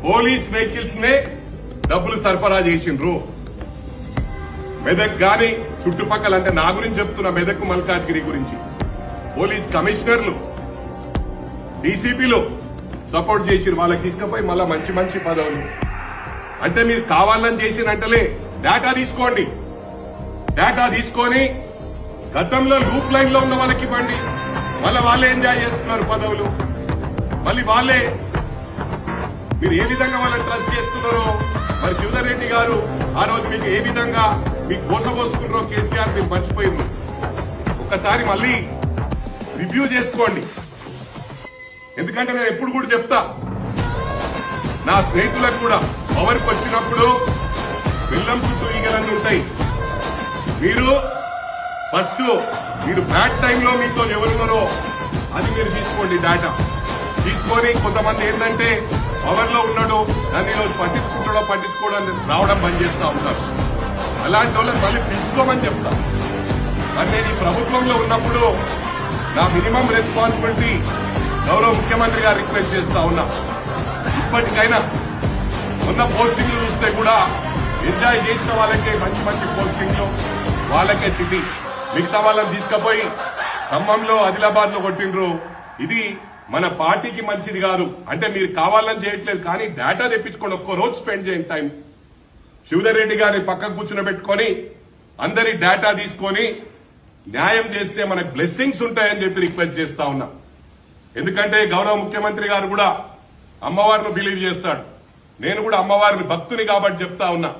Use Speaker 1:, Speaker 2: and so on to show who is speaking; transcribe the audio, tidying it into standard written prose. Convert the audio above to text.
Speaker 1: Police vehicles నే డబ్బులు సరఫరా చేసిండ్రు. మెదక్ గాని చుట్టుపక్కల, అంటే నా గురించి చెప్తున్నా, మెదక్ మల్కాజ్గిరి గురించి పోలీస్ కమిషనర్లు డీసీపీలు సపోర్ట్ చేసి వాళ్ళకి తీసుకుపోయి మళ్ళా మంచి మంచి పదవులు. అంటే మీరు కావాలని చేసినట్టలే డేటా తీసుకోండి. డేటా తీసుకొని గతంలో లూప్ లైన్ లో ఉన్న వాళ్ళకి ఇవ్వండి. మళ్ళీ వాళ్ళే ఎంజాయ్ చేస్తున్నారు పదవులు. మళ్ళీ వాళ్ళే మీరు ఏ విధంగా వాళ్ళని ట్రస్ట్ చేస్తున్నారో, మరి శివధర్ రెడ్డి గారు ఆ రోజు మీకు ఏ విధంగా మీకు కోసపోసుకున్నారో కేసీఆర్ మీరు మర్చిపోయింది. ఒక్కసారి మళ్ళీ రివ్యూ చేసుకోండి. ఎందుకంటే నేను ఎప్పుడు కూడా చెప్తా, నా స్నేహితులకు కూడా పవర్కి వచ్చినప్పుడు బెల్లం చుట్టూ ఈగలన్నీ ఉంటాయి. మీరు ఫస్ట్ మీరు బ్యాడ్ టైంలో మీతో ఎవరున్నారో అది మీరు తీసుకోండి. డేటా తీసుకొని కొంతమంది ఏంటంటే పవర్ లో ఉన్నాడో దాన్ని ఈరోజు పట్టించుకోవడం రావడం బంద్ చేస్తూ ఉంటారు. అలాంటి వాళ్ళని మళ్ళీ పిలుచుకోమని చెప్తా. మరి నేను ఈ ప్రభుత్వంలో ఉన్నప్పుడు నా మినిమం రెస్పాన్సిబిలిటీ గౌరవ ముఖ్యమంత్రి గారు రిక్వెస్ట్ చేస్తా ఉన్నా, ఇప్పటికైనా ఉన్న పోస్టింగ్లు చూస్తే కూడా ఎంజాయ్ చేసిన వాళ్ళకే మంచి మంచి పోస్టింగ్లు, వాళ్ళకే సిటీ. మిగతా వాళ్ళని తీసుకుపోయి ఖమ్మంలో ఆదిలాబాద్ లో కొట్టిండ్రు. ఇది మన పార్టీకి మంచిది కాదు. అంటే మీరు కావాలని చేయట్లేదు, కానీ డేటా తెప్పించుకొని ఒక్కో రోజు స్పెండ్ చేయండి టైం. శివధర్ రెడ్డి గారిని పక్కకు కూర్చుని పెట్టుకొని అందరి డేటా తీసుకొని న్యాయం చేస్తే మనకు బ్లెస్సింగ్స్ ఉంటాయని చెప్పి రిక్వెస్ట్ చేస్తా ఉన్నా. ఎందుకంటే గౌరవ ముఖ్యమంత్రి గారు కూడా అమ్మవారిని బిలీవ్ చేస్తాడు. నేను కూడా అమ్మవారిని భక్తుని కాబట్టి చెప్తా ఉన్నా.